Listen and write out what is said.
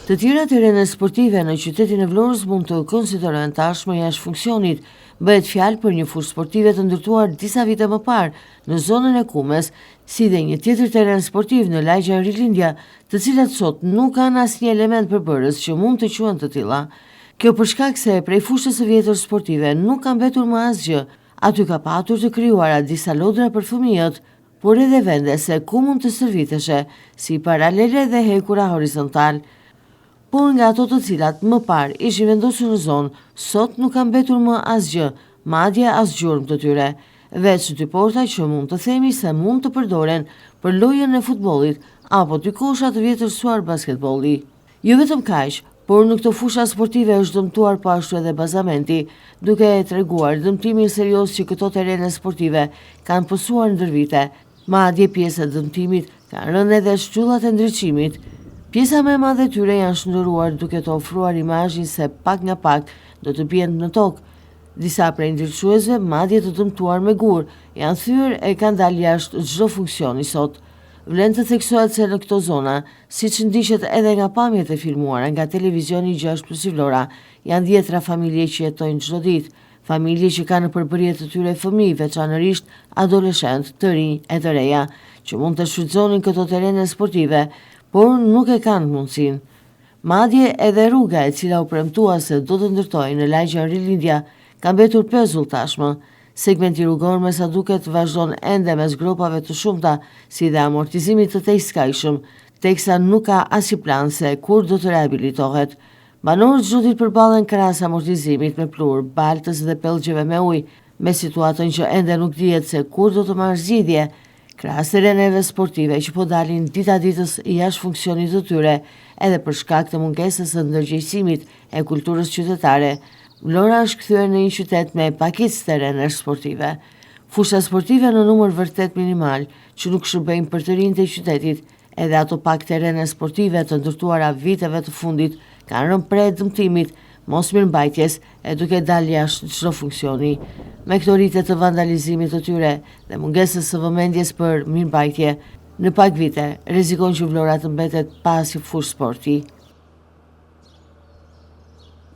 Të tjera terene sportive në qytetin e Vlorës mund të konsiderohen tashmë jashtë funksionit. Bëhet fjalë për një fushë sportive të ndërtuar disa vite më parë në zonën e Kumes, si dhe një tjetër teren sportiv në lagja Rilindja, të cilat sot nuk kanë asnjë element përbërës që mund të quhen të tilla. Kjo për shkak se prej fushës së vjetër sportive nuk ka mbetur më asgjë. Aty ka patur të krijuara disa lodra për fëmijët, por edhe vende se ku mund të stërviteshe, si paralele dhe hekura horizontal. Por nga ato të cilat më parë ishin vendosur në zonë, sot nuk ka mbetur më asgjë, madje as gjurmë të tyre, veç dy porta që mund të themi se mund të përdoren për lojën e futbollit apo dy kosha të vjetërsuar basketbolli. Jo vetëm kaq, por në këto fusha sportive është dëmtuar po ashtu edhe bazamenti, duke treguar dëmtimin serioz që këto terene sportive kanë pësuar ndër vite. Madje pjesë e dëmtimit kanë rënë edhe shtyllat e ndriçimit. Pjesa më e madhe e tyre janë shndërruar duke të ofruar imazhin se pak nga pak do të bien në tokë. Disa prej ndriçuesve, madje të dëmtuar me gur, janë thyer e kanë dalë jashtë çdo funksioni sot. Vlen të theksohet se në këto zona, siç ndiqet edhe nga pamjet e filmuara nga televizioni 6+ Vlora, janë dhjetra familje që jetojnë çdo ditë, familje që kanë në përbërje të tyre fëmijë, veçanërisht adoleshent, të rinj e të reja, që mund të shfrytëzonin këto terene sportive, por nuk e kanë mundësin. Madje edhe rruga e cila u premtua se do të ndërtojë në lagjen Rilindja ka mbetur pezull tashmë. Segmenti rrugor me sa duket vazhdon ende mes gropave të shumta, si dhe amortizimit të tejskajshëm, teksa nuk ka asnjë plan se kur do të rehabilitohet. Banorët çdo ditë përballen krahas amortizimit me plur, baltës dhe pellgjeve me ujë, me situatën që ende nuk dihet se kur do të marrë zgjidhje. Krahas tereneve sportive që po dalin dita ditës jashtë funksionit të tyre, edhe për shkak të mungesës së ndërgjegjësimit e kulturës qytetare, Vlora është kthyer në një qytet me pakicë terene sportive. Fusha sportive në numër vërtet minimal, që nuk shërbejnë për të rinjtë e qytetit, edhe ato pak terene sportive të ndërtuara viteve të fundit, kanë rënë pre dëmtimit, mos mirëmbajtjes e duke dalë jashtë çdo funksioni. Me këto rritje të vandalizimit të tyre dhe mungesës së vëmendjes për mirëmbajtje, në pak vite rrezikon që Vlora të mbetet pa asnjë fushë sporti.